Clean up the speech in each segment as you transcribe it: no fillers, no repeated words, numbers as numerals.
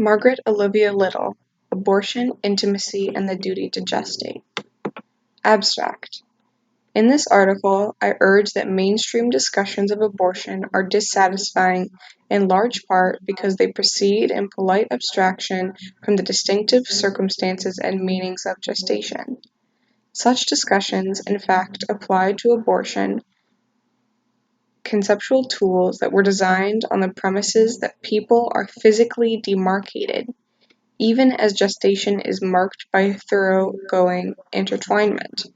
Margaret Olivia Little, Abortion, Intimacy, and the Duty to Gestate. Abstract. In this article, I urge that mainstream discussions of abortion are dissatisfying in large part because they proceed in polite abstraction from the distinctive circumstances and meanings of gestation. Such discussions, in fact, apply to abortion conceptual tools that were designed on the premises that people are physically demarcated, even as gestation is marked by thoroughgoing intertwinement.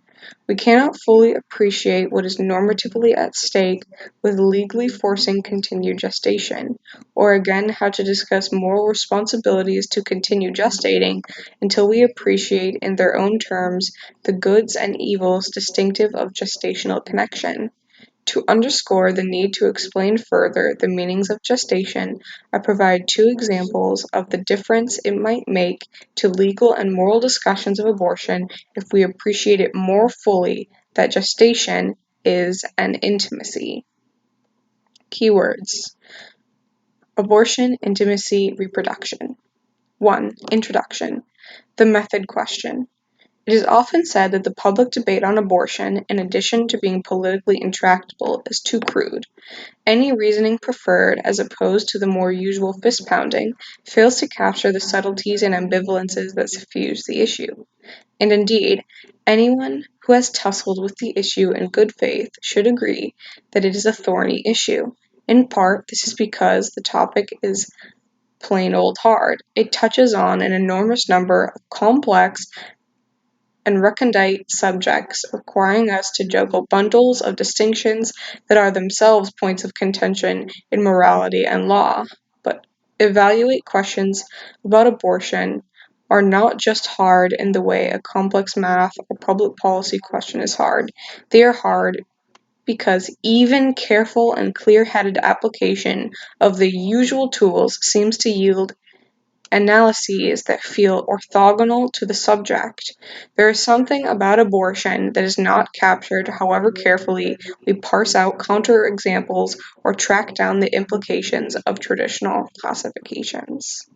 We cannot fully appreciate what is normatively at stake with legally forcing continued gestation, or again how to discuss moral responsibilities to continue gestating until we appreciate in their own terms the goods and evils distinctive of gestational connection. To underscore the need to explain further the meanings of gestation, I provide two examples of the difference it might make to legal and moral discussions of abortion if we appreciate it more fully that gestation is an intimacy. Keywords: abortion, intimacy, reproduction. 1. Introduction. The method question. It is often said that the public debate on abortion, in addition to being politically intractable, is too crude. Any reasoning preferred, as opposed to the more usual fist-pounding, fails to capture the subtleties and ambivalences that suffuse the issue. And indeed, anyone who has tussled with the issue in good faith should agree that it is a thorny issue. In part, this is because the topic is plain old hard. It touches on an enormous number of complex and recondite subjects, requiring us to juggle bundles of distinctions that are themselves points of contention in morality and law. But evaluate questions about abortion are not just hard in the way a complex math or public policy question is hard. They are hard because even careful and clear-headed application of the usual tools seems to yield analyses that feel orthogonal to the subject. There is something about abortion that is not captured however carefully we parse out counterexamples or track down the implications of traditional classifications.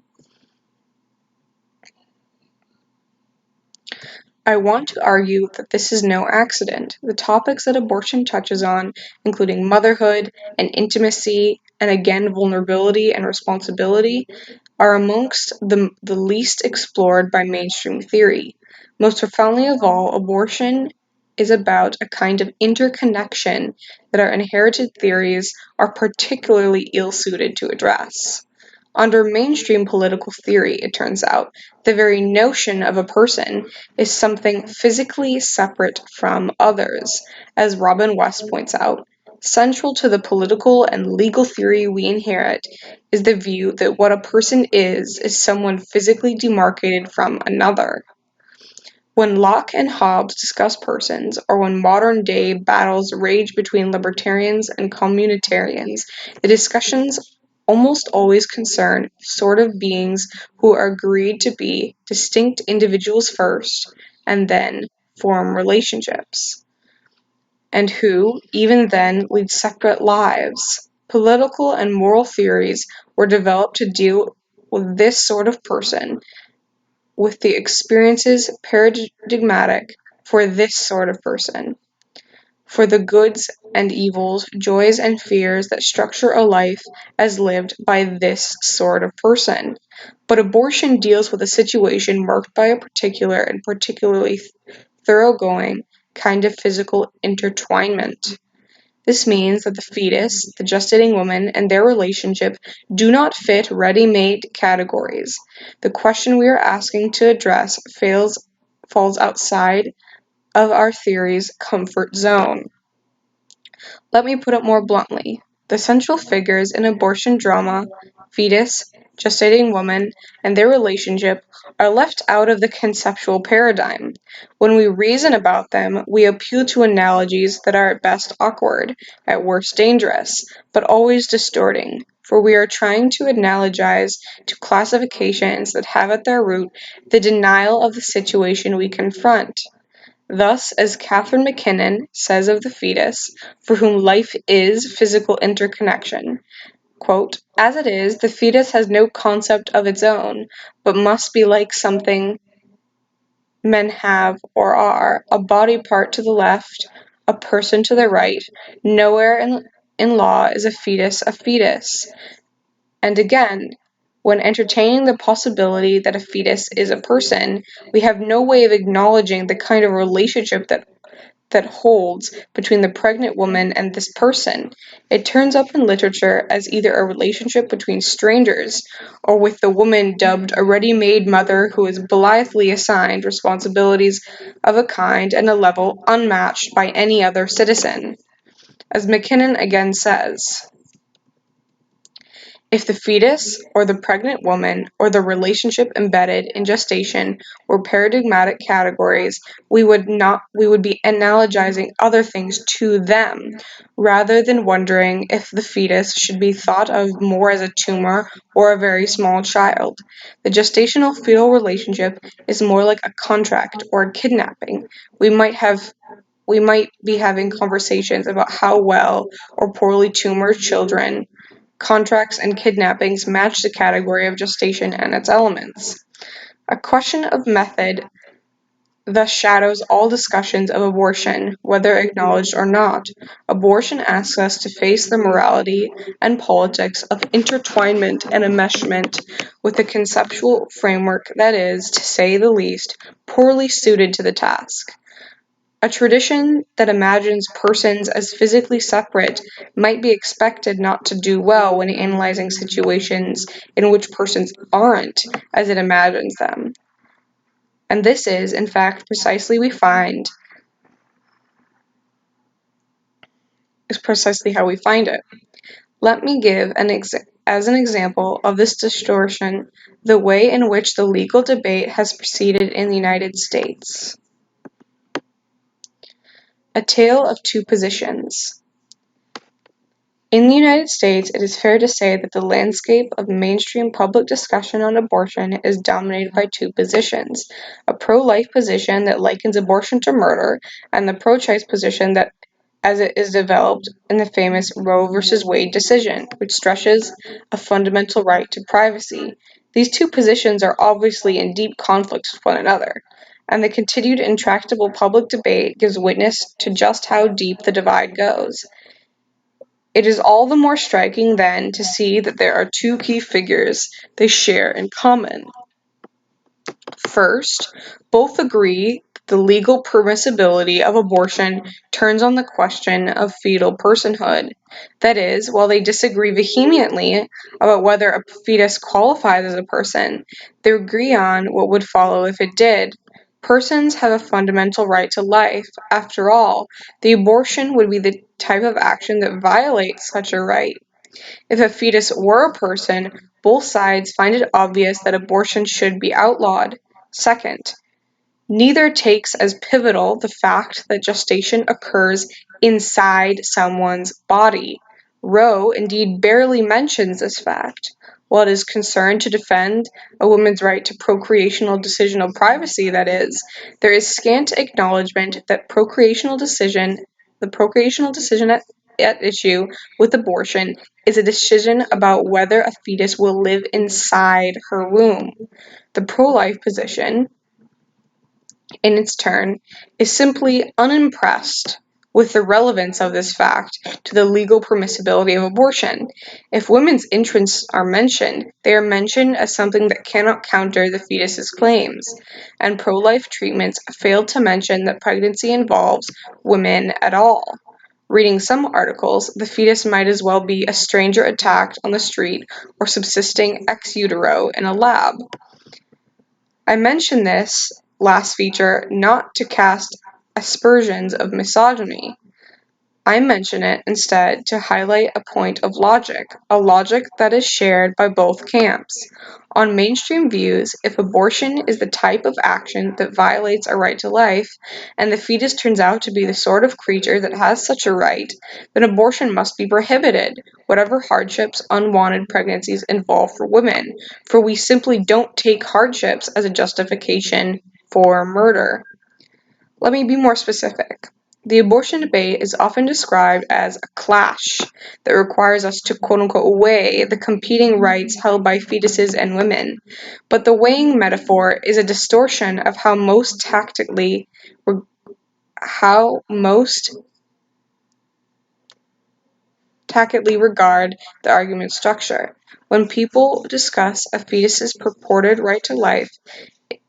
I want to argue that this is no accident. The topics that abortion touches on, including motherhood and intimacy, and again vulnerability and responsibility, are amongst the least explored by mainstream theory. Most profoundly of all, abortion is about a kind of interconnection that our inherited theories are particularly ill-suited to address. Under mainstream political theory, it turns out, the very notion of a person is something physically separate from others, as Robin West points out. Central to the political and legal theory we inherit is the view that what a person is someone physically demarcated from another. When Locke and Hobbes discuss persons, or when modern-day battles rage between libertarians and communitarians, the discussions almost always concern sort of beings who are agreed to be distinct individuals first, and then form relationships, and who, even then, lead separate lives. Political and moral theories were developed to deal with this sort of person, with the experiences paradigmatic for this sort of person, for the goods and evils, joys and fears that structure a life as lived by this sort of person. But abortion deals with a situation marked by a particular and particularly thoroughgoing kind of physical intertwinement. This means that the fetus, the gestating woman, and their relationship do not fit ready-made categories. The question we are asking to address falls outside of our theory's comfort zone. Let me put it more bluntly. The central figures in abortion drama, fetus, gestating woman, and their relationship, are left out of the conceptual paradigm. When we reason about them, we appeal to analogies that are at best awkward, at worst dangerous, but always distorting, for we are trying to analogize to classifications that have at their root the denial of the situation we confront. Thus, as Catherine McKinnon says of the fetus, for whom life is physical interconnection, Quote, "As it is, the fetus has no concept of its own, but must be like something men have or are, a body part to the left, a person to the right. Nowhere in law is a fetus a fetus." And again, when entertaining the possibility that a fetus is a person, we have no way of acknowledging the kind of relationship that holds between the pregnant woman and this person. It turns up in literature as either a relationship between strangers, or with the woman dubbed a ready-made mother who is blithely assigned responsibilities of a kind and a level unmatched by any other citizen. As McKinnon again says, "If the fetus, or the pregnant woman, or the relationship embedded in gestation were paradigmatic categories, we would be analogizing other things to them, rather than wondering if the fetus should be thought of more as a tumor or a very small child. The gestational-fetal relationship is more like a contract or a kidnapping. We might be having conversations about how well or poorly tumored children, contracts, and kidnappings match the category of gestation and its elements. A question of method thus shadows all discussions of abortion, whether acknowledged or not. Abortion asks us to face the morality and politics of intertwinement and enmeshment with a conceptual framework that is, to say the least, poorly suited to the task. A tradition that imagines persons as physically separate might be expected not to do well when analyzing situations in which persons aren't as it imagines them. And this is, in fact, precisely how we find it. Let me give as an example of this distortion the way in which the legal debate has proceeded in the United States. A tale of two positions. In the United States, it is fair to say that the landscape of mainstream public discussion on abortion is dominated by two positions: a pro-life position that likens abortion to murder, and the pro-choice position that, as it is developed in the famous Roe v. Wade decision, which stresses a fundamental right to privacy. These two positions are obviously in deep conflict with one another, and the continued intractable public debate gives witness to just how deep the divide goes. It is all the more striking, then, to see that there are two key figures they share in common. First, both agree that the legal permissibility of abortion turns on the question of fetal personhood. That is, while they disagree vehemently about whether a fetus qualifies as a person, they agree on what would follow if it did. Persons have a fundamental right to life. After all, the abortion would be the type of action that violates such a right. If a fetus were a person, both sides find it obvious that abortion should be outlawed. Second, neither takes as pivotal the fact that gestation occurs inside someone's body. Roe indeed barely mentions this fact. While it is concerned to defend a woman's right to procreational decisional privacy, that is, there is scant acknowledgement that the procreational decision at issue with abortion is a decision about whether a fetus will live inside her womb. The pro-life position, in its turn, is simply unimpressed with the relevance of this fact to the legal permissibility of abortion. If women's interests are mentioned, they are mentioned as something that cannot counter the fetus's claims, and pro-life treatments fail to mention that pregnancy involves women at all. Reading some articles, the fetus might as well be a stranger attacked on the street or subsisting ex utero in a lab. I mention this last feature not to cast aspersions of misogyny. I mention it instead to highlight a point of logic, a logic that is shared by both camps. On mainstream views, if abortion is the type of action that violates a right to life, and the fetus turns out to be the sort of creature that has such a right, then abortion must be prohibited, whatever hardships unwanted pregnancies involve for women, for we simply don't take hardships as a justification for murder. Let me be more specific. The abortion debate is often described as a clash that requires us to quote-unquote weigh the competing rights held by fetuses and women. But the weighing metaphor is a distortion of how most tacitly regard the argument structure. When people discuss a fetus's purported right to life,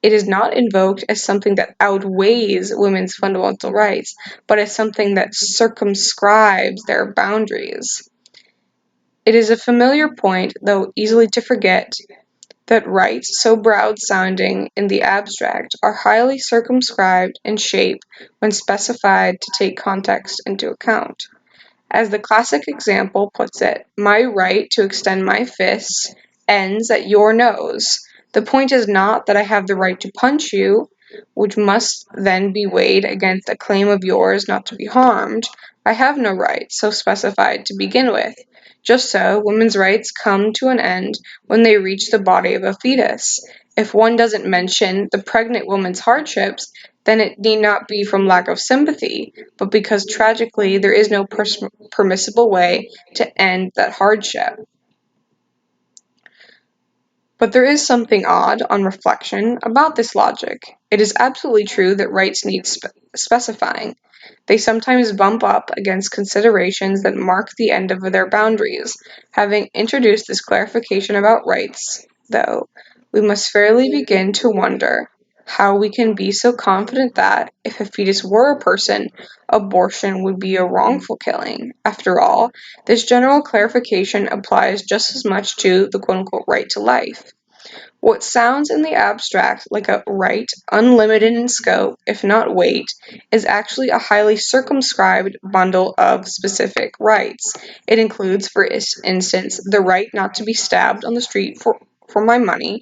it is not invoked as something that outweighs women's fundamental rights, but as something that circumscribes their boundaries. It is a familiar point, though easily to forget, that rights so broad-sounding in the abstract are highly circumscribed in shape when specified to take context into account. As the classic example puts it, my right to extend my fists ends at your nose. The point is not that I have the right to punch you, which must then be weighed against a claim of yours not to be harmed. I have no right so specified to begin with. Just so, women's rights come to an end when they reach the body of a fetus. If one doesn't mention the pregnant woman's hardships, then it need not be from lack of sympathy, but because tragically there is no permissible way to end that hardship. But there is something odd, on reflection, about this logic. It is absolutely true that rights need specifying. They sometimes bump up against considerations that mark the end of their boundaries. Having introduced this clarification about rights, though, we must fairly begin to wonder how we can be so confident that, if a fetus were a person, abortion would be a wrongful killing. After all, this general clarification applies just as much to the quote-unquote right to life. What sounds in the abstract like a right, unlimited in scope, if not weight, is actually a highly circumscribed bundle of specific rights. It includes, for instance, the right not to be stabbed on the street for my money.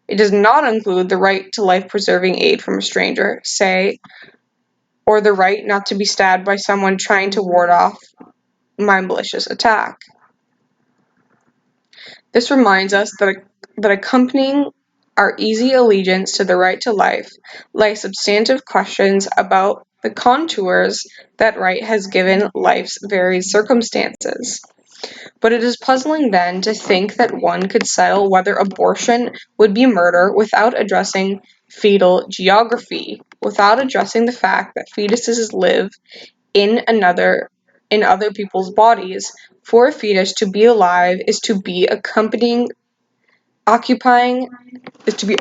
It does not include the right to life-preserving aid from a stranger, say, or the right not to be stabbed by someone trying to ward off my malicious attack. This reminds us that accompanying our easy allegiance to the right to life lie substantive questions about the contours that right has given life's varied circumstances. But it is puzzling then to think that one could settle whether abortion would be murder without addressing fetal geography, without addressing the fact that fetuses live in other people's bodies. For a fetus to be alive is to be occupying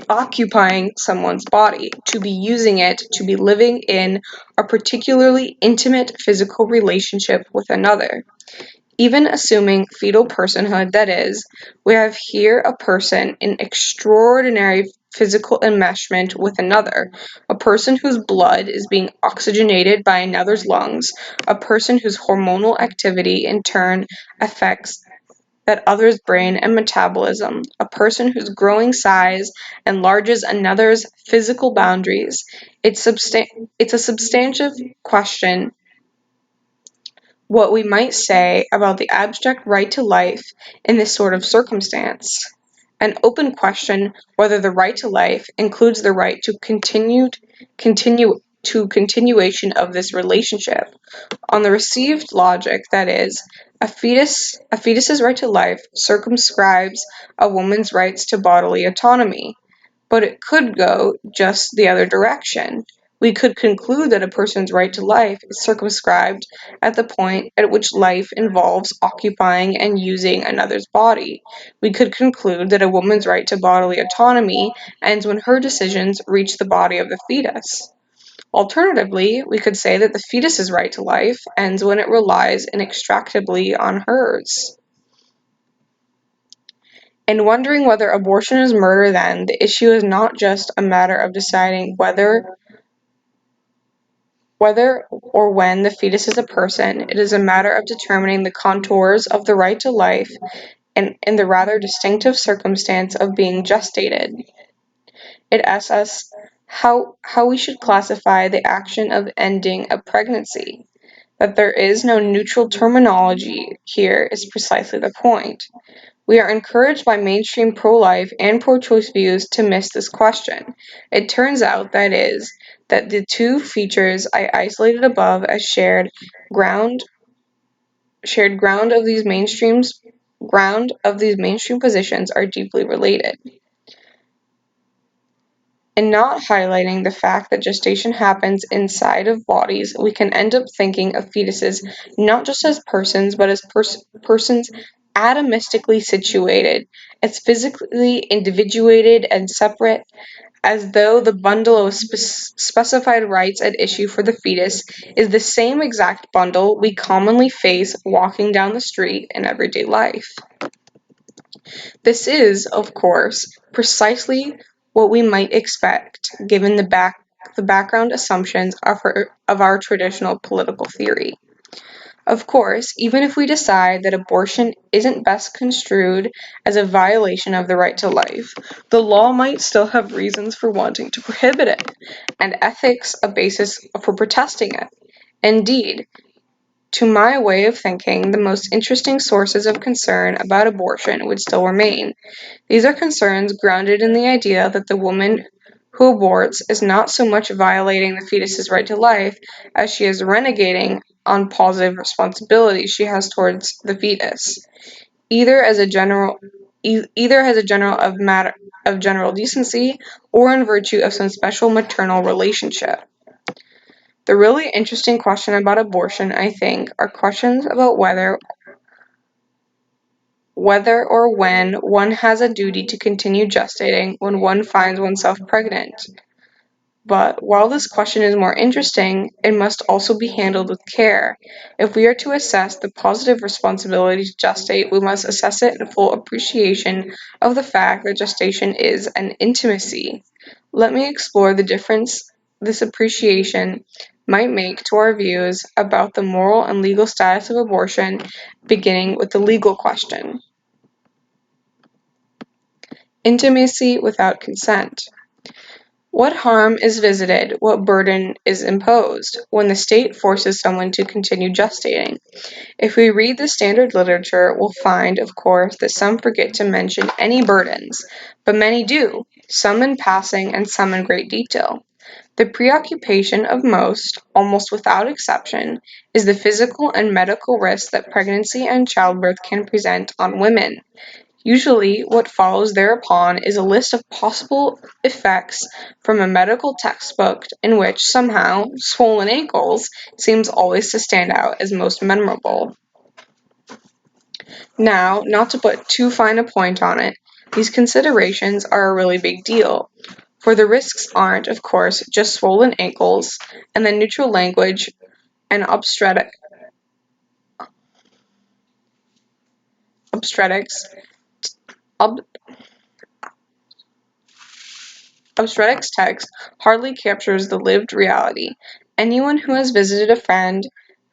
occupying someone's body, to be using it, to be living in a particularly intimate physical relationship with another. Even assuming fetal personhood, that is, we have here a person in extraordinary physical enmeshment with another, a person whose blood is being oxygenated by another's lungs, a person whose hormonal activity in turn affects that other's brain and metabolism, a person whose growing size enlarges another's physical boundaries. It's a substantive question what we might say about the abstract right to life in this sort of circumstance. An open question whether the right to life includes the right to continuation of this relationship. On the received logic, that is, a fetus's right to life circumscribes a woman's rights to bodily autonomy. But it could go just the other direction. We could conclude that a person's right to life is circumscribed at the point at which life involves occupying and using another's body. We could conclude that a woman's right to bodily autonomy ends when her decisions reach the body of the fetus. Alternatively, we could say that the fetus's right to life ends when it relies inextricably on hers. In wondering whether abortion is murder, then, the issue is not just a matter of deciding whether or when the fetus is a person, it is a matter of determining the contours of the right to life in the rather distinctive circumstance of being gestated. It asks us how we should classify the action of ending a pregnancy. That there is no neutral terminology here is precisely the point. We are encouraged by mainstream pro-life and pro-choice views to miss this question. It turns out, that is, that the two features I isolated above as ground ground of these mainstream positions are deeply related. In not highlighting the fact that gestation happens inside of bodies, we can end up thinking of fetuses not just as persons, but as persons atomistically situated, as physically individuated and separate, as though the bundle of specified rights at issue for the fetus is the same exact bundle we commonly face walking down the street in everyday life. This is, of course, precisely what we might expect given the background assumptions of our traditional political theory. Of course, even if we decide that abortion isn't best construed as a violation of the right to life, the law might still have reasons for wanting to prohibit it, and ethics a basis for protesting it. Indeed, to my way of thinking, the most interesting sources of concern about abortion would still remain. These are concerns grounded in the idea that the woman who aborts is not so much violating the fetus's right to life as she is renegating on positive responsibilities she has towards the fetus, either as a general of general decency or in virtue of some special maternal relationship. The really interesting question about abortion, I think, are questions about whether or when one has a duty to continue gestating when one finds oneself pregnant. But while this question is more interesting, it must also be handled with care. If we are to assess the positive responsibility to gestate, we must assess it in full appreciation of the fact that gestation is an intimacy. Let me explore the difference this appreciation might make to our views about the moral and legal status of abortion, beginning with the legal question. Intimacy without consent. What harm is visited, what burden is imposed, when the state forces someone to continue gestating? If we read the standard literature, we'll find, of course, that some forget to mention any burdens, but many do, some in passing and some in great detail. The preoccupation of most, almost without exception, is the physical and medical risks that pregnancy and childbirth can present on women. Usually, what follows thereupon is a list of possible effects from a medical textbook in which somehow swollen ankles seems always to stand out as most memorable. Now, not to put too fine a point on it, these considerations are a really big deal, for the risks aren't, of course, just swollen ankles, and the neutral language and obstetrics, ob- obstetrics text hardly captures the lived reality. Anyone who has visited a friend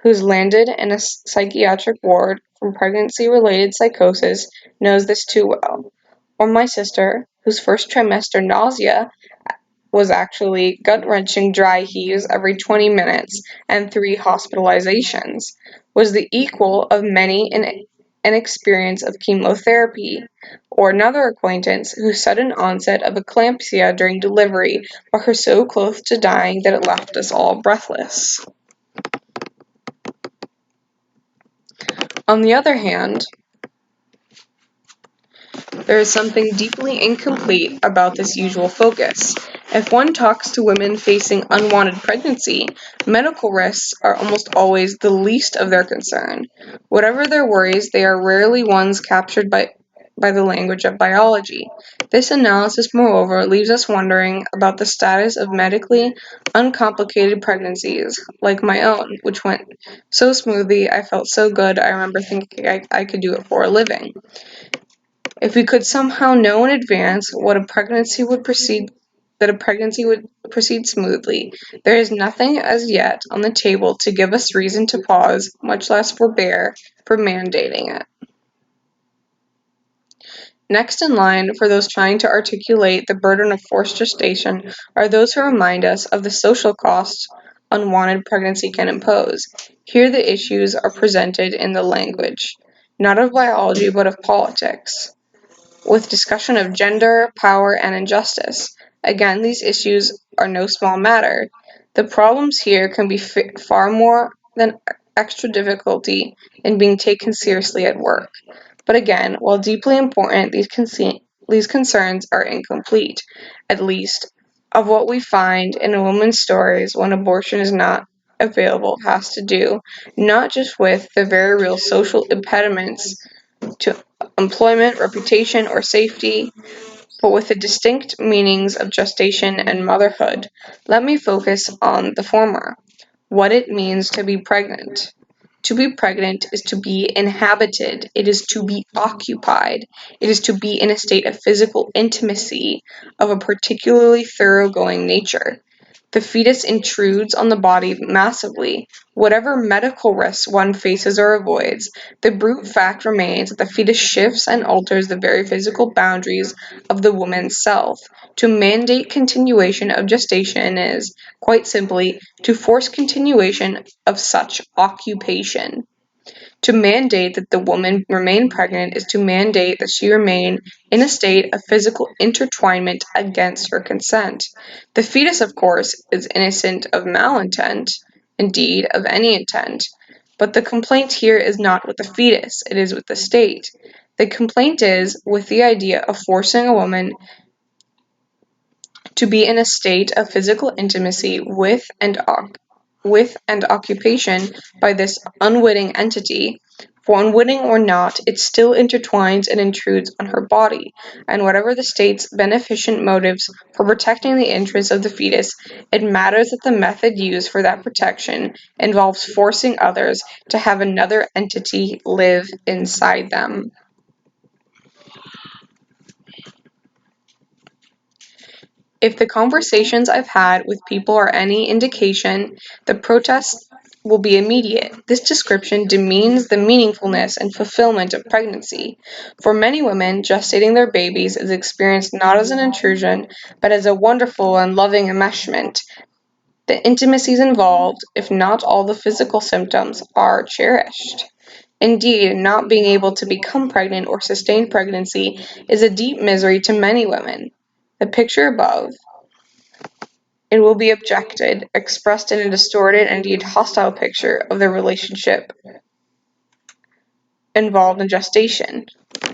who's landed in a psychiatric ward from pregnancy-related psychosis knows this too well. Or my sister, whose first trimester nausea was actually gut-wrenching dry heaves every 20 minutes and 3 hospitalizations, was the equal of many an experience of chemotherapy, or another acquaintance whose sudden onset of eclampsia during delivery brought her so close to dying that it left us all breathless. On the other hand, there is something deeply incomplete about this usual focus. If one talks to women facing unwanted pregnancy, medical risks are almost always the least of their concern. Whatever their worries, they are rarely ones captured by the language of biology. This analysis, moreover, leaves us wondering about the status of medically uncomplicated pregnancies, like my own, which went so smoothly, I felt so good, I remember thinking I could do it for a living. If we could somehow know in advance that a pregnancy would proceed smoothly, there is nothing as yet on the table to give us reason to pause, much less forbear from mandating it. Next in line for those trying to articulate the burden of forced gestation are those who remind us of the social costs unwanted pregnancy can impose. Here the issues are presented in the language, not of biology but of politics, with discussion of gender, power, and injustice. Again, these issues are no small matter. The problems here can be far more than extra difficulty in being taken seriously at work. But again, while deeply important, these concerns are incomplete, at least of what we find in a woman's stories when abortion is not available has to do not just with the very real social impediments to employment, reputation, or safety, but with the distinct meanings of gestation and motherhood. Let me focus on the former, what it means to be pregnant. To be pregnant is to be inhabited, it is to be occupied, it is to be in a state of physical intimacy of a particularly thoroughgoing nature. The fetus intrudes on the body massively. Whatever medical risks one faces or avoids, the brute fact remains that the fetus shifts and alters the very physical boundaries of the woman's self. To mandate continuation of gestation is, quite simply, to force continuation of such occupation. To mandate that the woman remain pregnant is to mandate that she remain in a state of physical intertwinement against her consent. The fetus, of course, is innocent of malintent, indeed, of any intent. But the complaint here is not with the fetus, it is with the state. The complaint is with the idea of forcing a woman to be in a state of physical intimacy with and occupation by this unwitting entity, for unwitting or not, it still intertwines and intrudes on her body, and whatever the state's beneficent motives for protecting the interests of the fetus, it matters that the method used for that protection involves forcing others to have another entity live inside them. If the conversations I've had with people are any indication, the protest will be immediate. This description demeans the meaningfulness and fulfillment of pregnancy. For many women, gestating their babies is experienced not as an intrusion, but as a wonderful and loving enmeshment. The intimacies involved, if not all the physical symptoms, are cherished. Indeed, not being able to become pregnant or sustain pregnancy is a deep misery to many women. The picture above, it will be objected, expressed in a distorted and indeed hostile picture of the relationship involved in gestation.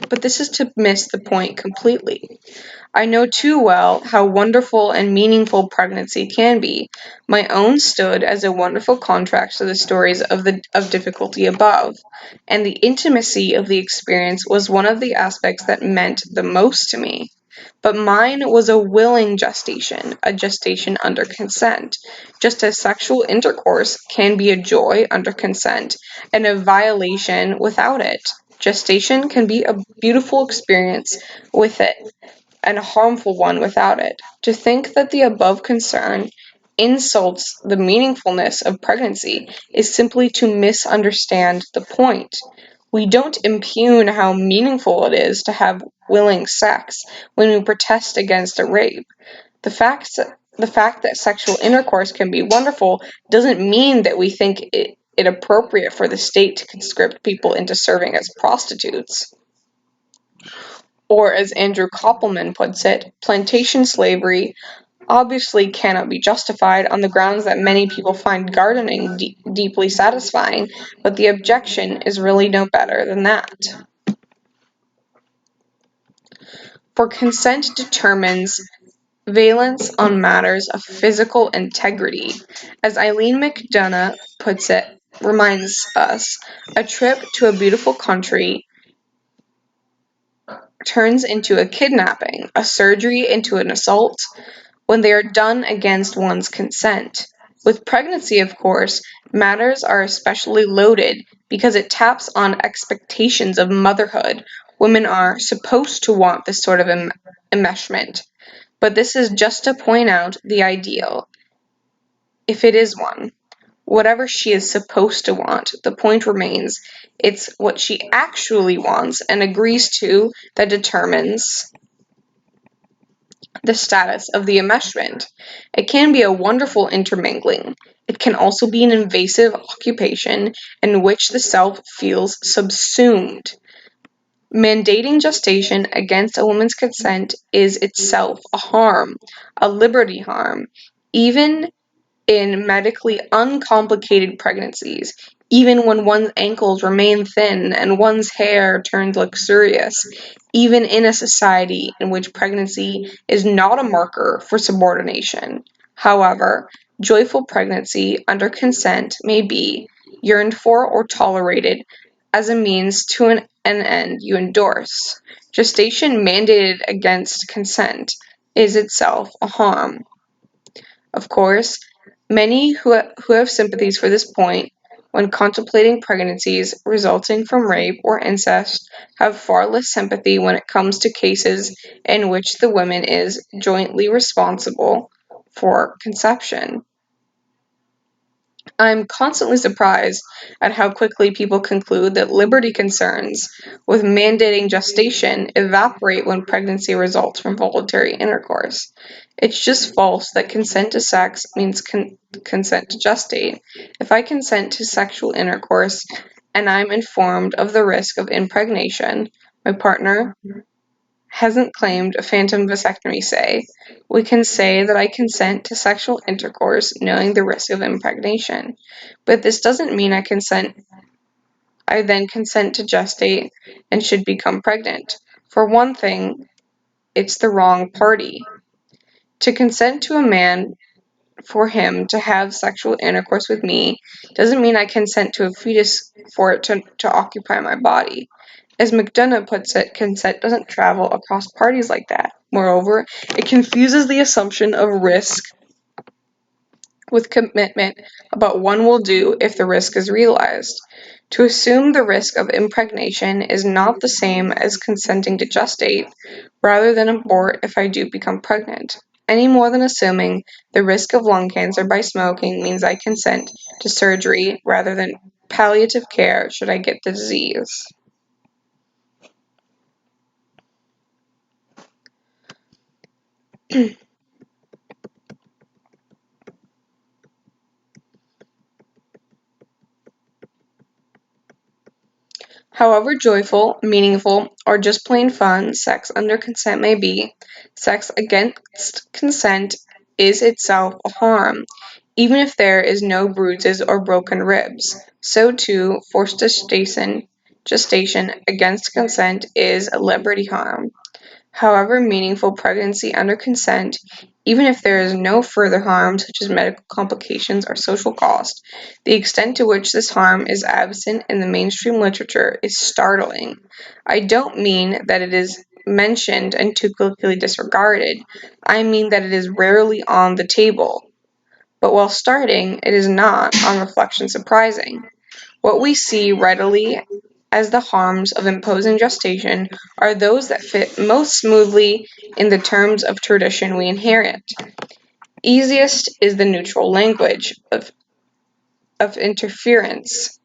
But this is to miss the point completely. I know too well how wonderful and meaningful pregnancy can be. My own stood as a wonderful contrast to the stories of difficulty above, and the intimacy of the experience was one of the aspects that meant the most to me. But mine was a willing gestation, a gestation under consent, just as sexual intercourse can be a joy under consent and a violation without it. Gestation can be a beautiful experience with it and a harmful one without it. To think that the above concern insults the meaningfulness of pregnancy is simply to misunderstand the point. We don't impugn how meaningful it is to have willing sex when we protest against a rape. The fact, the fact that sexual intercourse can be wonderful doesn't mean that we think it appropriate for the state to conscript people into serving as prostitutes. Or, as Andrew Koppelman puts it, plantation slavery obviously cannot be justified on the grounds that many people find gardening deeply satisfying, but the objection is really no better than that. For consent determines valence on matters of physical integrity. As Eileen McDonough puts it, reminds us, a trip to a beautiful country turns into a kidnapping, a surgery into an assault, when they are done against one's consent. With pregnancy, of course, matters are especially loaded because it taps on expectations of motherhood. Women are supposed to want this sort of enmeshment, but this is just to point out the ideal, if it is one. Whatever she is supposed to want, the point remains, it's what she actually wants and agrees to that determines the status of the enmeshment. It can be a wonderful intermingling. It can also be an invasive occupation in which the self feels subsumed. Mandating gestation against a woman's consent is itself a harm, a liberty harm, even in medically uncomplicated pregnancies, even when one's ankles remain thin and one's hair turns luxurious, even in a society in which pregnancy is not a marker for subordination. However, joyful pregnancy under consent may be yearned for or tolerated as a means to an end you endorse. Gestation mandated against consent is itself a harm. Of course, many who have sympathies for this point when contemplating pregnancies resulting from rape or incest have far less sympathy when it comes to cases in which the woman is jointly responsible for conception. I'm constantly surprised at how quickly people conclude that liberty concerns with mandating gestation evaporate when pregnancy results from voluntary intercourse. It's just false that consent to sex means consent to gestate. If I consent to sexual intercourse and I'm informed of the risk of impregnation, my partner hasn't claimed a phantom vasectomy, say, we can say that I consent to sexual intercourse knowing the risk of impregnation. But this doesn't mean I then consent to gestate and should become pregnant. For one thing, it's the wrong party. To consent to a man for him to have sexual intercourse with me doesn't mean I consent to a fetus for it to occupy my body. As McDonough puts it, consent doesn't travel across parties like that. Moreover, it confuses the assumption of risk with commitment about what one will do if the risk is realized. To assume the risk of impregnation is not the same as consenting to gestate, rather than abort if I do become pregnant, any more than assuming the risk of lung cancer by smoking means I consent to surgery rather than palliative care should I get the disease. However joyful, meaningful, or just plain fun sex under consent may be, sex against consent is itself a harm, even if there is no bruises or broken ribs. So too, forced gestation against consent is a liberty harm. However meaningful pregnancy under consent, even if there is no further harm such as medical complications or social cost, the extent to which this harm is absent in the mainstream literature is startling. I don't mean that it is mentioned and too quickly disregarded. I mean that it is rarely on the table. But while starting, it is not, on reflection, surprising. What we see readily as the harms of imposing gestation are those that fit most smoothly in the terms of tradition we inherit. Easiest is the neutral language of interference,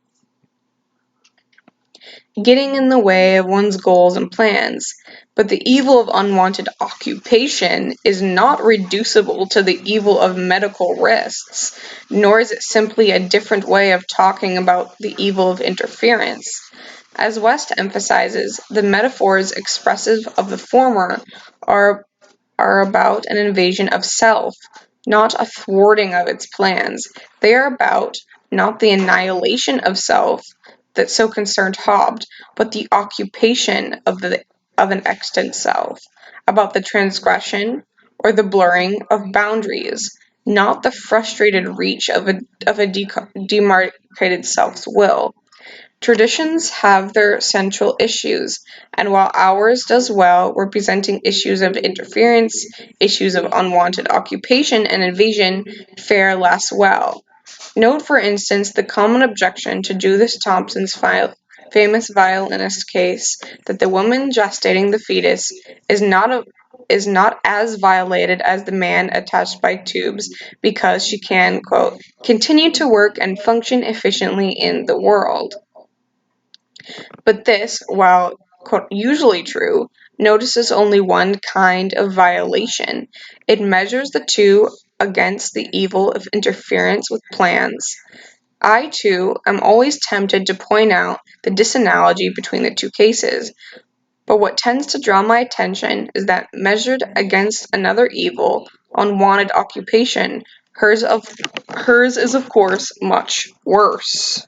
getting in the way of one's goals and plans. But the evil of unwanted occupation is not reducible to the evil of medical risks, nor is it simply a different way of talking about the evil of interference. As West emphasizes, the metaphors expressive of the former are, are about an invasion of self, not a thwarting of its plans. They are about not the annihilation of self that so concerned Hobbes, but the occupation of an extant self, about the transgression or the blurring of boundaries, not the frustrated reach of a demarcated self's will. Traditions have their central issues, and while ours does well representing issues of interference, issues of unwanted occupation and invasion fare less well. Note, for instance, the common objection to Judith Thompson's famous violinist case that the woman gestating the fetus is not as violated as the man attached by tubes because she can, quote, continue to work and function efficiently in the world. But this, while quote, usually true, notices only one kind of violation. It measures the two against the evil of interference with plans. I, too, am always tempted to point out the disanalogy between the two cases, but what tends to draw my attention is that measured against another evil, unwanted occupation, Hers is of course much worse.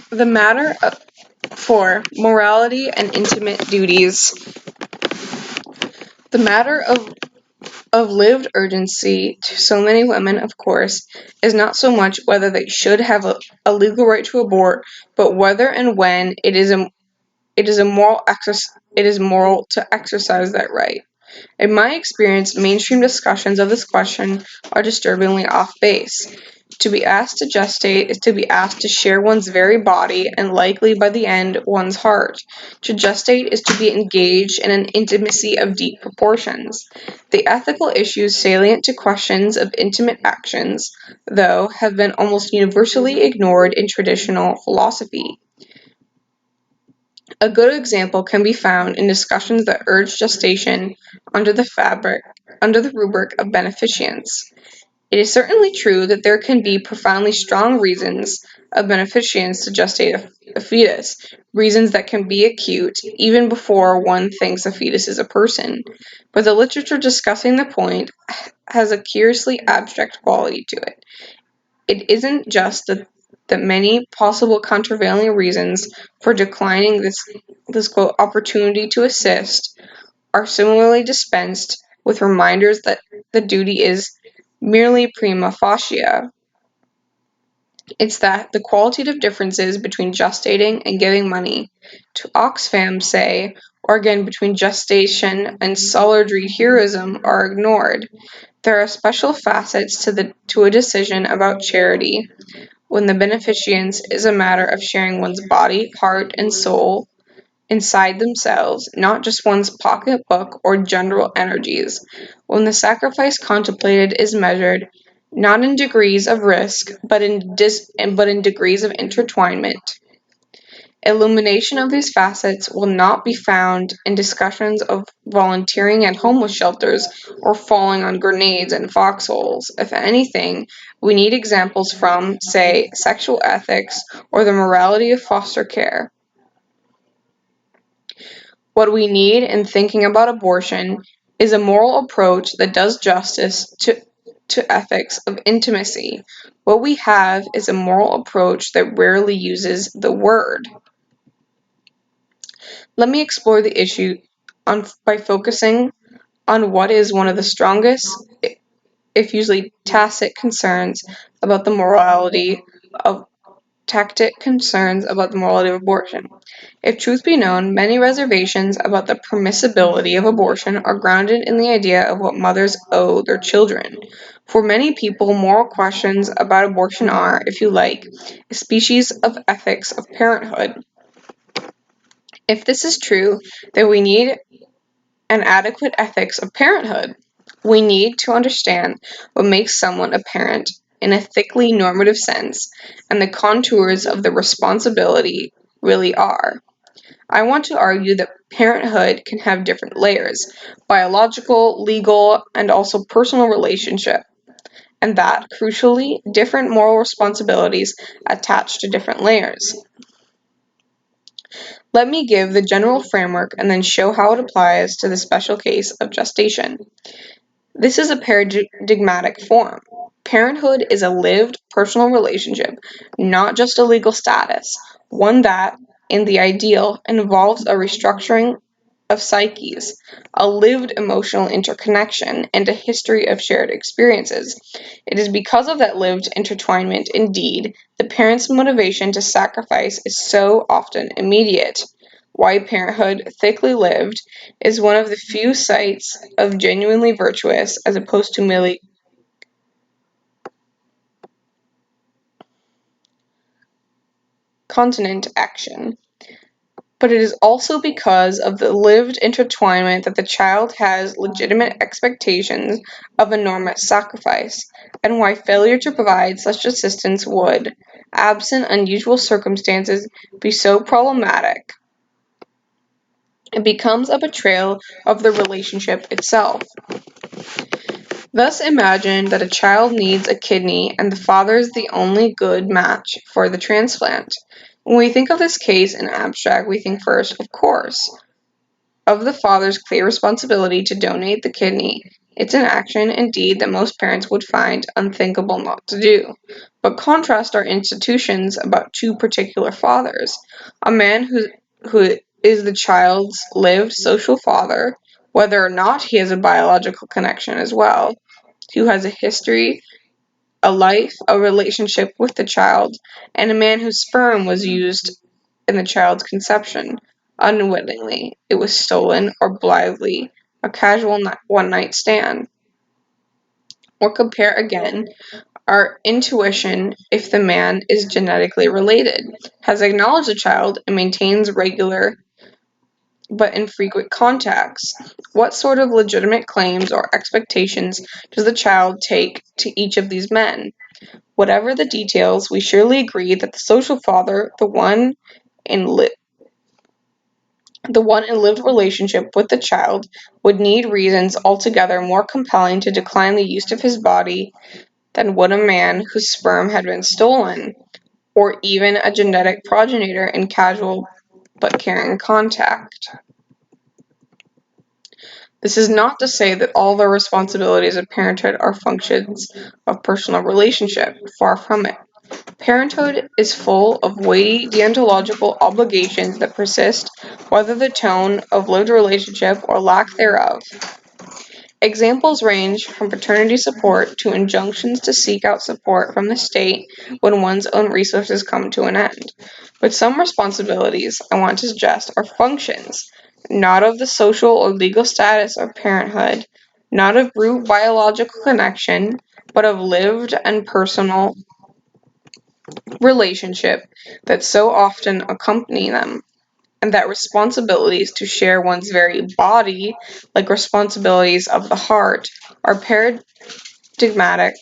The matter for morality and intimate duties. The matter of lived urgency to so many women, of course, is not so much whether they should have a legal right to abort, but whether and when it is moral to exercise that right. In my experience, mainstream discussions of this question are disturbingly off base. To be asked to gestate is to be asked to share one's very body and likely by the end one's heart. To gestate is to be engaged in an intimacy of deep proportions. The ethical issues salient to questions of intimate actions, though, have been almost universally ignored in traditional philosophy. A good example can be found in discussions that urge gestation under the rubric of beneficence. It is certainly true that there can be profoundly strong reasons of beneficence to gestate a fetus, reasons that can be acute even before one thinks a fetus is a person. But the literature discussing the point has a curiously abstract quality to it. It isn't just that many possible countervailing reasons for declining this quote opportunity to assist are similarly dispensed with reminders that the duty is merely prima facie. It's that the qualitative differences between gestating and giving money to Oxfam, say, or again between gestation and solidary heroism are ignored. There are special facets to a decision about charity when the beneficence is a matter of sharing one's body, heart, and soul inside themselves, not just one's pocketbook or general energies, when the sacrifice contemplated is measured not in degrees of risk, but in degrees of intertwinement. Illumination of these facets will not be found in discussions of volunteering at homeless shelters or falling on grenades and foxholes. If anything, we need examples from, say, sexual ethics or the morality of foster care. What we need in thinking about abortion is a moral approach that does justice to ethics of intimacy. What we have is a moral approach that rarely uses the word. Let me explore the issue by focusing on what is one of the strongest, if usually tacit concerns about the morality of abortion. If truth be known, many reservations about the permissibility of abortion are grounded in the idea of what mothers owe their children. For many people, moral questions about abortion are, if you like, a species of ethics of parenthood. If this is true, then we need an adequate ethics of parenthood. We need to understand what makes someone a parent in a thickly normative sense, and the contours of the responsibility really are. I want to argue that parenthood can have different layers: biological, legal, and also personal relationship, and that, crucially, different moral responsibilities attach to different layers. Let me give the general framework and then show how it applies to the special case of gestation. This is a paradigmatic form. Parenthood is a lived personal relationship, not just a legal status, one that, in the ideal, involves a restructuring of psyches, a lived emotional interconnection, and a history of shared experiences. It is because of that lived intertwinement, indeed, the parent's motivation to sacrifice is so often immediate. Why parenthood, thickly lived, is one of the few sites of genuinely virtuous, as opposed to merely continent action. But it is also because of the lived intertwinement that the child has legitimate expectations of enormous sacrifice, and why failure to provide such assistance would, absent unusual circumstances, be so problematic. It becomes a betrayal of the relationship itself. Thus imagine that a child needs a kidney and the father is the only good match for the transplant. When we think of this case in abstract, we think first, of course, of the father's clear responsibility to donate the kidney. It's an action, indeed, that most parents would find unthinkable not to do. But contrast our institutions about two particular fathers. A man who is the child's lived social father, whether or not he has a biological connection as well, who has a history, a life, a relationship with the child, and a man whose sperm was used in the child's conception. Unwittingly, it was stolen, or blithely, a casual one night stand. Or compare again our intuition if the man is genetically related, has acknowledged the child, and maintains regular but infrequent contacts. What sort of legitimate claims or expectations does the child take to each of these men? Whatever the details, we surely agree that the social father, in li- the one in lived relationship with the child, would need reasons altogether more compelling to decline the use of his body than would a man whose sperm had been stolen, or even a genetic progenitor in casual but caring contact. This is not to say that all the responsibilities of parenthood are functions of personal relationship, far from it. Parenthood is full of weighty deontological obligations that persist whether the tone of lived relationship or lack thereof. Examples range from paternity support to injunctions to seek out support from the state when one's own resources come to an end. But some responsibilities, I want to suggest, are functions, not of the social or legal status of parenthood, not of root biological connection, but of lived and personal relationship that so often accompany them, and that responsibilities to share one's very body, like responsibilities of the heart, are paradigmatic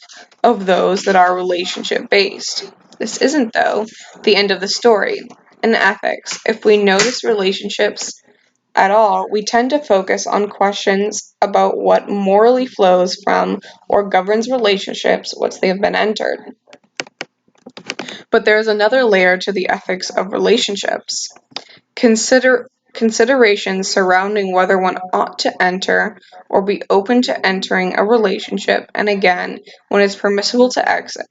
of those that are relationship based. This isn't, though, the end of the story. In ethics, if we notice relationships at all, we tend to focus on questions about what morally flows from or governs relationships once they have been entered. But there is another layer to the ethics of relationships. Considerations surrounding whether one ought to enter or be open to entering a relationship, and again, when it's permissible to exit.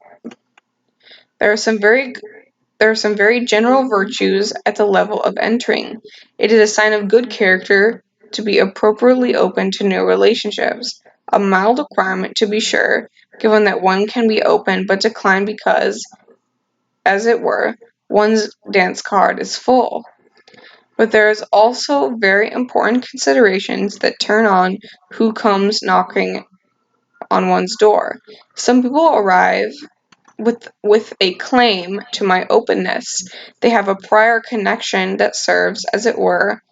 There are some very there are some very general virtues at the level of entering. It is a sign of good character to be appropriately open to new relationships. A mild requirement, to be sure, given that one can be open but decline because, as it were, one's dance card is full. But there is also very important considerations that turn on who comes knocking on one's door. Some people arrive with a claim to my openness. They have a prior connection that serves, as it were,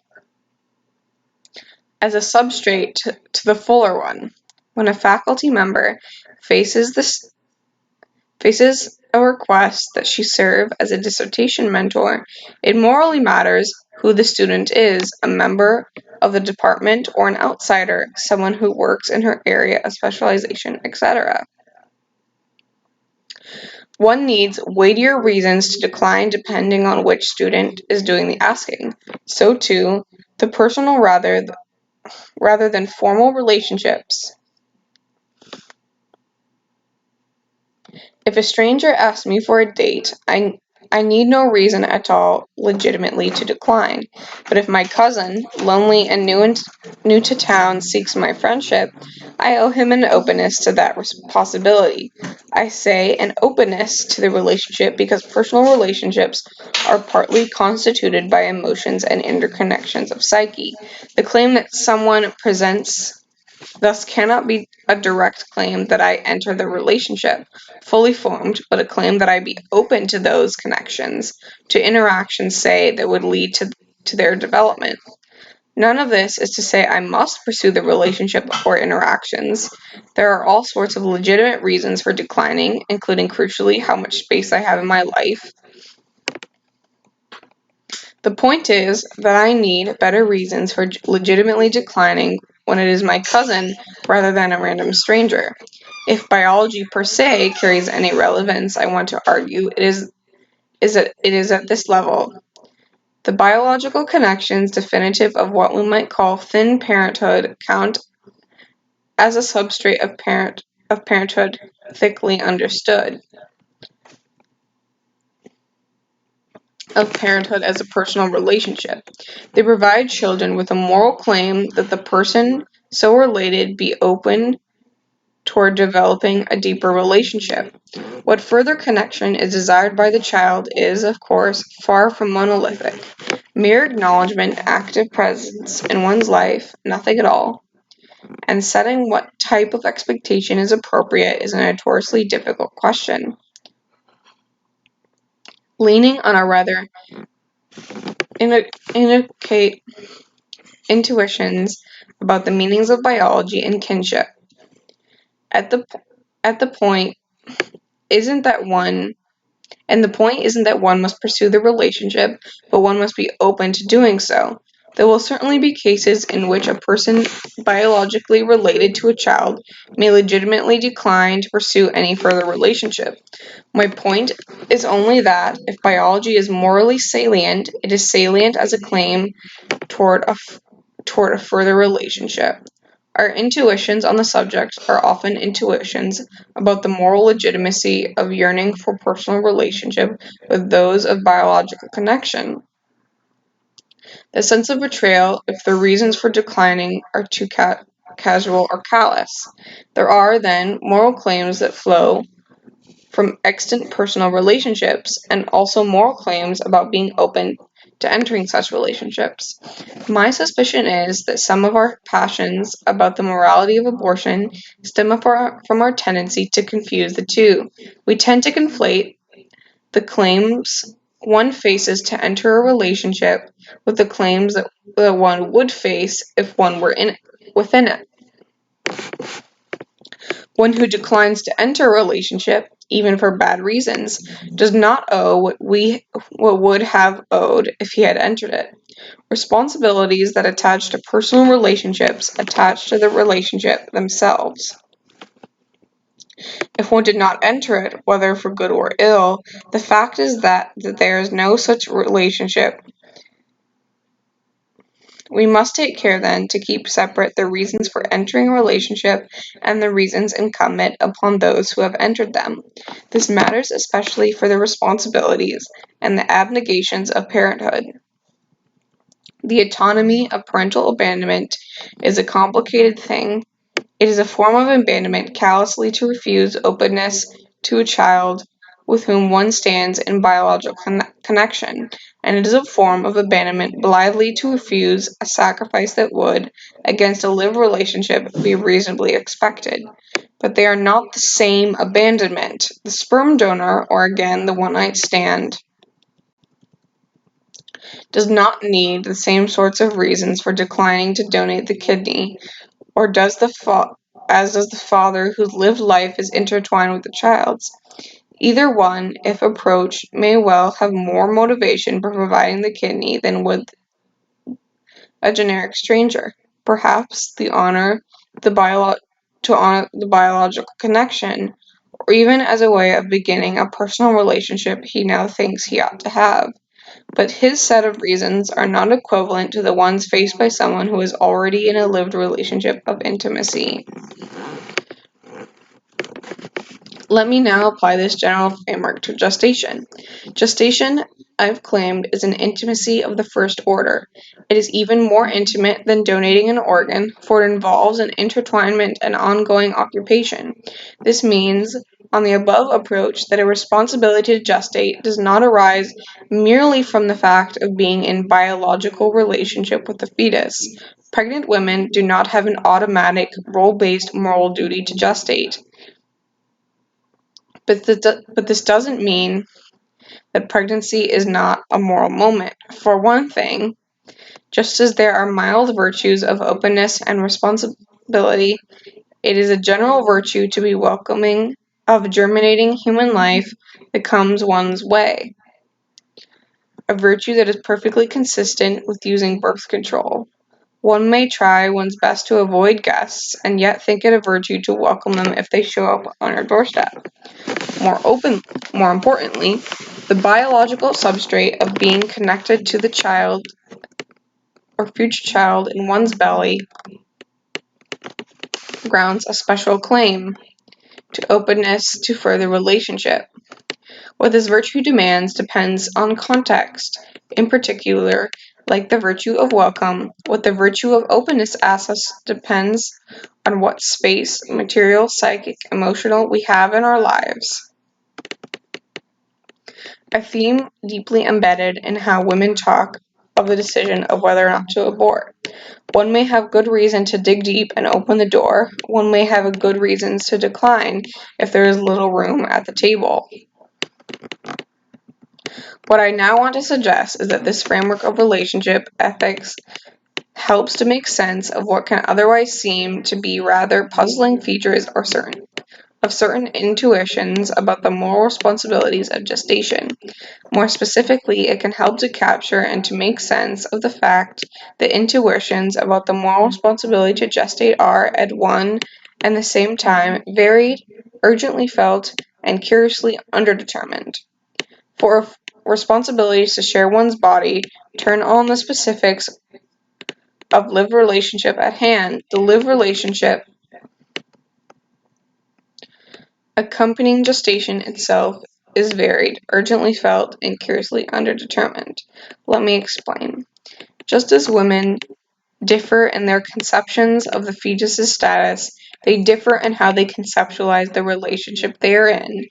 as a substrate to the fuller one. When a faculty member faces a request that she serve as a dissertation mentor, it morally matters who the student is, a member of the department or an outsider, someone who works in her area of specialization, etc. One needs weightier reasons to decline depending on which student is doing the asking. So too, the personal rather than formal relationships. If a stranger asks me for a date, I need no reason at all legitimately to decline. But if my cousin, lonely and new to town, seeks my friendship, I owe him an openness to that possibility. I say an openness to the relationship because personal relationships are partly constituted by emotions and interconnections of psyche. The claim that someone presents thus cannot be a direct claim that I enter the relationship fully formed, but a claim that I be open to those connections, to interactions, say, that would lead to their development. None of this is to say I must pursue the relationship or interactions. There are all sorts of legitimate reasons for declining, including crucially how much space I have in my life. The point is that I need better reasons for legitimately declining when it is my cousin rather than a random stranger. If biology per se carries any relevance, I want to argue it is at this level. The biological connections definitive of what we might call thin parenthood count as a substrate of parenthood thickly understood, of parenthood as a personal relationship. They provide children with a moral claim that the person so related be open toward developing a deeper relationship. What further connection is desired by the child is, of course, far from monolithic. Mere acknowledgement, active presence in one's life, nothing at all. And setting what type of expectation is appropriate is a notoriously difficult question. Leaning on our rather indicate intuitions about the meanings of biology and kinship. At the at the point isn't that one And the point isn't that one must pursue the relationship, but one must be open to doing so. There will certainly be cases in which a person biologically related to a child may legitimately decline to pursue any further relationship. My point is only that if biology is morally salient, it is salient as a claim toward toward a further relationship. Our intuitions on the subject are often intuitions about the moral legitimacy of yearning for personal relationship with those of biological connection. The sense of betrayal if the reasons for declining are too casual or callous. There are, then, moral claims that flow from extant personal relationships, and also moral claims about being open to entering such relationships. My suspicion is that some of our passions about the morality of abortion stem from our tendency to confuse the two. We tend to conflate the claims one faces to enter a relationship with the claims that one would face if one were within it. One who declines to enter a relationship, even for bad reasons, does not owe what would have owed if he had entered it. Responsibilities that attach to personal relationships attach to the relationship themselves. If one did not enter it, whether for good or ill, the fact is that there is no such relationship. We must take care then to keep separate the reasons for entering a relationship and the reasons incumbent upon those who have entered them. This matters especially for the responsibilities and the abnegations of parenthood. The autonomy of parental abandonment is a complicated thing. It is a form of abandonment callously to refuse openness to a child with whom one stands in biological connection, and it is a form of abandonment blithely to refuse a sacrifice that would, against a lived relationship, be reasonably expected. But they are not the same abandonment. The sperm donor, or again the one-night stand, does not need the same sorts of reasons for declining to donate the kidney, or as does the father whose lived life is intertwined with the child's. Either one, if approached, may well have more motivation for providing the kidney than would a generic stranger. Perhaps to honor the biological connection, or even as a way of beginning a personal relationship he now thinks he ought to have. But his set of reasons are not equivalent to the ones faced by someone who is already in a lived relationship of intimacy. Let me now apply this general framework to gestation. Gestation, I've claimed, is an intimacy of the first order. It is even more intimate than donating an organ, for it involves an intertwinement and ongoing occupation. This means, on the above approach, that a responsibility to gestate does not arise merely from the fact of being in biological relationship with the fetus. Pregnant women do not have an automatic, role-based moral duty to gestate. But this doesn't mean that pregnancy is not a moral moment. For one thing, just as there are mild virtues of openness and responsibility, it is a general virtue to be welcoming of germinating human life that comes one's way, a virtue that is perfectly consistent with using birth control. One may try one's best to avoid guests and yet think it a virtue to welcome them if they show up on your doorstep. More importantly, the biological substrate of being connected to the child or future child in one's belly grounds a special claim to openness to further relationship. What this virtue demands depends on context. In particular, like the virtue of welcome, what the virtue of openness asks us depends on what space, material, psychic, emotional, we have in our lives. A theme deeply embedded in how women talk of the decision of whether or not to abort. One may have good reason to dig deep and open the door. One may have good reasons to decline if there is little room at the table. What I now want to suggest is that this framework of relationship ethics helps to make sense of what can otherwise seem to be rather puzzling features or certain intuitions about the moral responsibilities of gestation. More specifically, it can help to capture and to make sense of the fact that intuitions about the moral responsibility to gestate are, at one and the same time, varied, urgently felt, and curiously underdetermined. For responsibilities to share one's body turn on the specifics of lived relationship at hand, the lived relationship accompanying gestation itself is varied, urgently felt, and curiously underdetermined. Let me explain. Just as women differ in their conceptions of the fetus's status, they differ in how they conceptualize the relationship they are in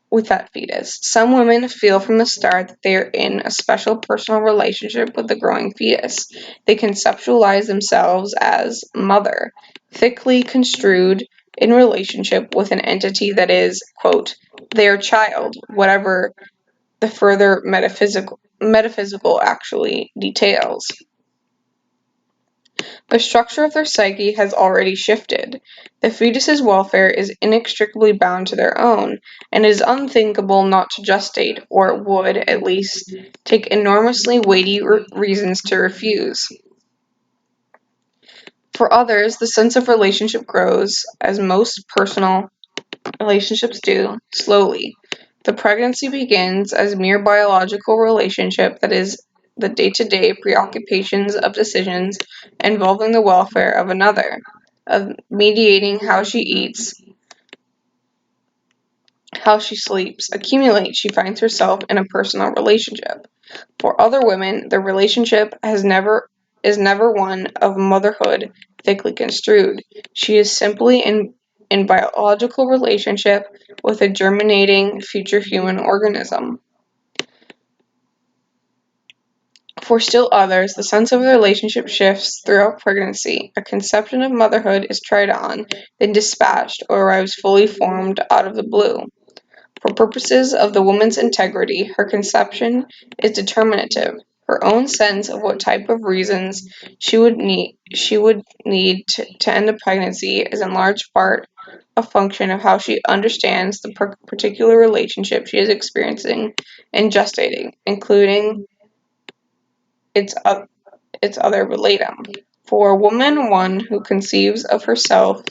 with that fetus. Some women feel from the start that they are in a special personal relationship with the growing fetus. They conceptualize themselves as mother, thickly construed in relationship with an entity that is, quote, their child, whatever the further metaphysical actually details. The structure of their psyche has already shifted. The fetus's welfare is inextricably bound to their own, and it is unthinkable not to gestate, or it would, at least, take enormously weighty reasons to refuse. For others, the sense of relationship grows, as most personal relationships do, slowly. The pregnancy begins as mere biological relationship that is the day-to-day preoccupations of decisions involving the welfare of another, of mediating how she eats, how she sleeps, accumulates she finds herself in a personal relationship. For other women, the relationship is never one of motherhood thickly construed. She is simply in biological relationship with a germinating future human organism. For still others, the sense of the relationship shifts throughout pregnancy. A conception of motherhood is tried on, then dispatched, or arrives fully formed out of the blue. For purposes of the woman's integrity, her conception is determinative. Her own sense of what type of reasons she would need to end a pregnancy is in large part a function of how she understands the particular relationship she is experiencing and gestating, including its other relatum. For a woman, one who conceives of herself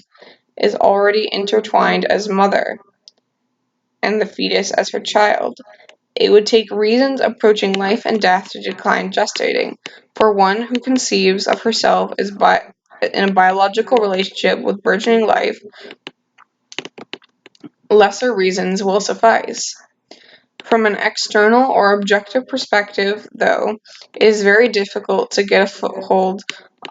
is already intertwined as mother, and the fetus as her child. It would take reasons approaching life and death to decline gestating. For one who conceives of herself as in a biological relationship with burgeoning life, lesser reasons will suffice. From an external or objective perspective, though, it is very difficult to get a foothold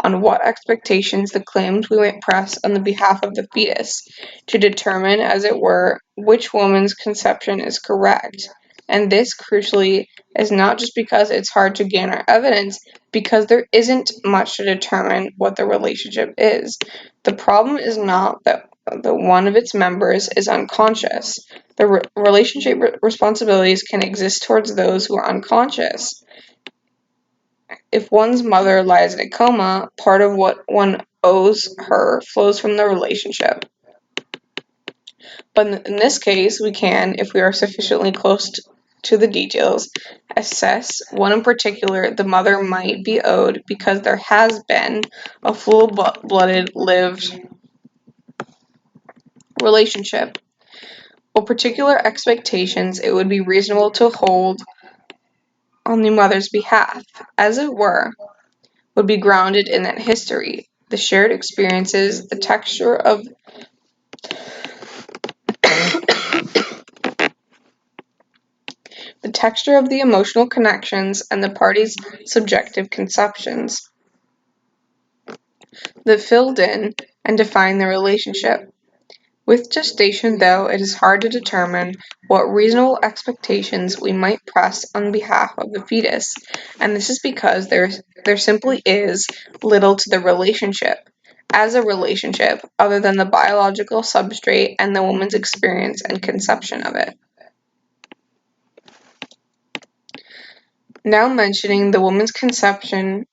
on what expectations the claims we might press on the behalf of the fetus, to determine, as it were, which woman's conception is correct. And this, crucially, is not just because it's hard to gather evidence, because there isn't much to determine what the relationship is. The problem is not that the one of its members is unconscious. The relationship responsibilities can exist towards those who are unconscious. If one's mother lies in a coma, part of what one owes her flows from the relationship. But in this case, we can, if we are sufficiently close to the details, assess what in particular the mother might be owed because there has been a full-blooded lived relationship, what particular expectations it would be reasonable to hold on the mother's behalf, as it were, would be grounded in that history, the shared experiences, the texture of the emotional connections, and the parties' subjective conceptions that filled in and defined the relationship. With gestation, though, it is hard to determine what reasonable expectations we might press on behalf of the fetus, and this is because there simply is little to the relationship, as a relationship, other than the biological substrate and the woman's experience and conception of it. Now mentioning the woman's conception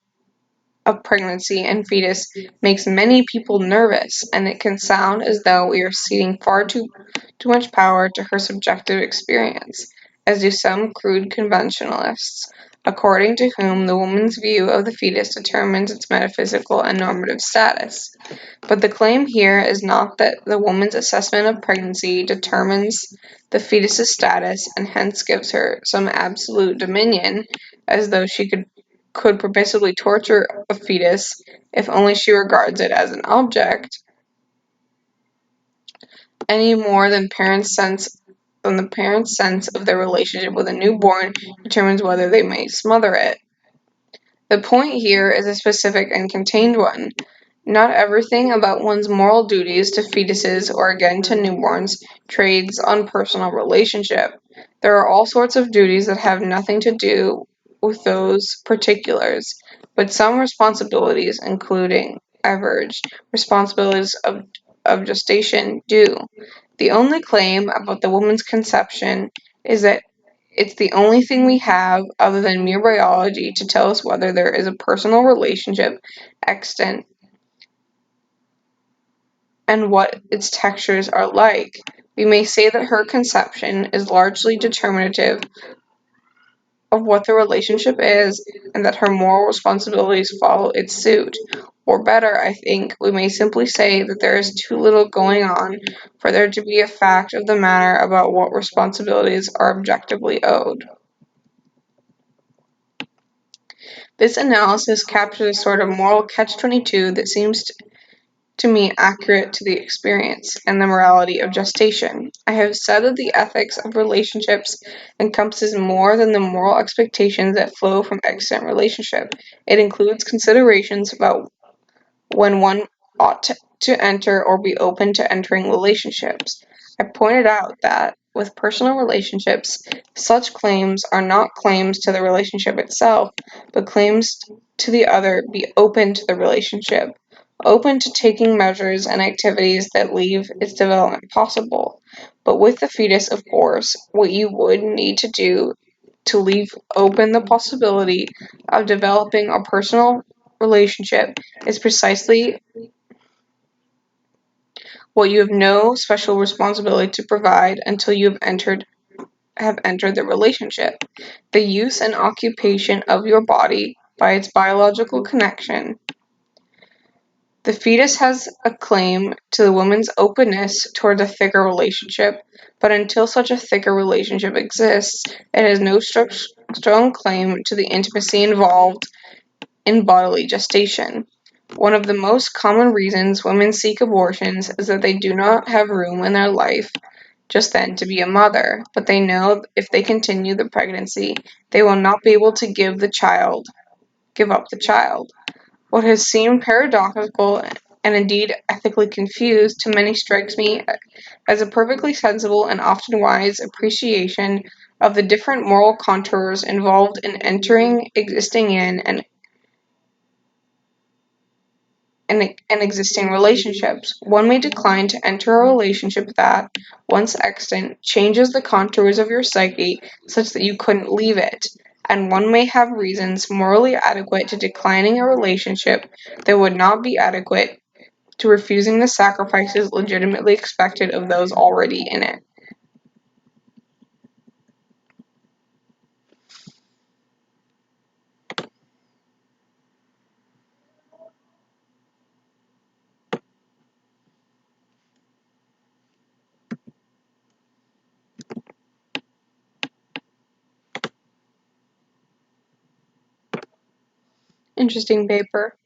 of pregnancy and fetus makes many people nervous, and it can sound as though we are ceding far too much power to her subjective experience, as do some crude conventionalists, according to whom the woman's view of the fetus determines its metaphysical and normative status. But the claim here is not that the woman's assessment of pregnancy determines the fetus's status and hence gives her some absolute dominion, as though she could permissibly torture a fetus if only she regards it as an object, any more than the parent's sense of their relationship with a newborn determines whether they may smother it. The point here is a specific and contained one. Not everything about one's moral duties to fetuses or again to newborns trades on personal relationship. There are all sorts of duties that have nothing to do with those particulars, but some responsibilities, including, I've urged, responsibilities of gestation, do. The only claim about the woman's conception is that it's the only thing we have, other than mere biology, to tell us whether there is a personal relationship extant and what its textures are like. We may say that her conception is largely determinative of what the relationship is, and that her moral responsibilities follow its suit. Or better, I think, we may simply say that there is too little going on for there to be a fact of the matter about what responsibilities are objectively owed. This analysis captures a sort of moral catch-22 that seems to me accurate to the experience and the morality of gestation. I have said that the ethics of relationships encompasses more than the moral expectations that flow from extant relationship. It includes considerations about when one ought to enter or be open to entering relationships. I pointed out that with personal relationships, such claims are not claims to the relationship itself, but claims to the other be open to the relationship, open to taking measures and activities that leave its development possible. But with the fetus, of course, what you would need to do to leave open the possibility of developing a personal relationship is precisely what you have no special responsibility to provide until you have entered the relationship. The use and occupation of your body by its biological connection. The fetus has a claim to the woman's openness toward a thicker relationship, but until such a thicker relationship exists, it has no strong claim to the intimacy involved in bodily gestation. One of the most common reasons women seek abortions is that they do not have room in their life just then to be a mother, but they know if they continue the pregnancy, they will not be able to give up the child. What has seemed paradoxical and indeed ethically confused to many strikes me as a perfectly sensible and often wise appreciation of the different moral contours involved in entering, existing in, and existing relationships. One may decline to enter a relationship that, once extant, changes the contours of your psyche such that you couldn't leave it, and one may have reasons morally adequate to declining a relationship that would not be adequate to refusing the sacrifices legitimately expected of those already in it. Interesting paper.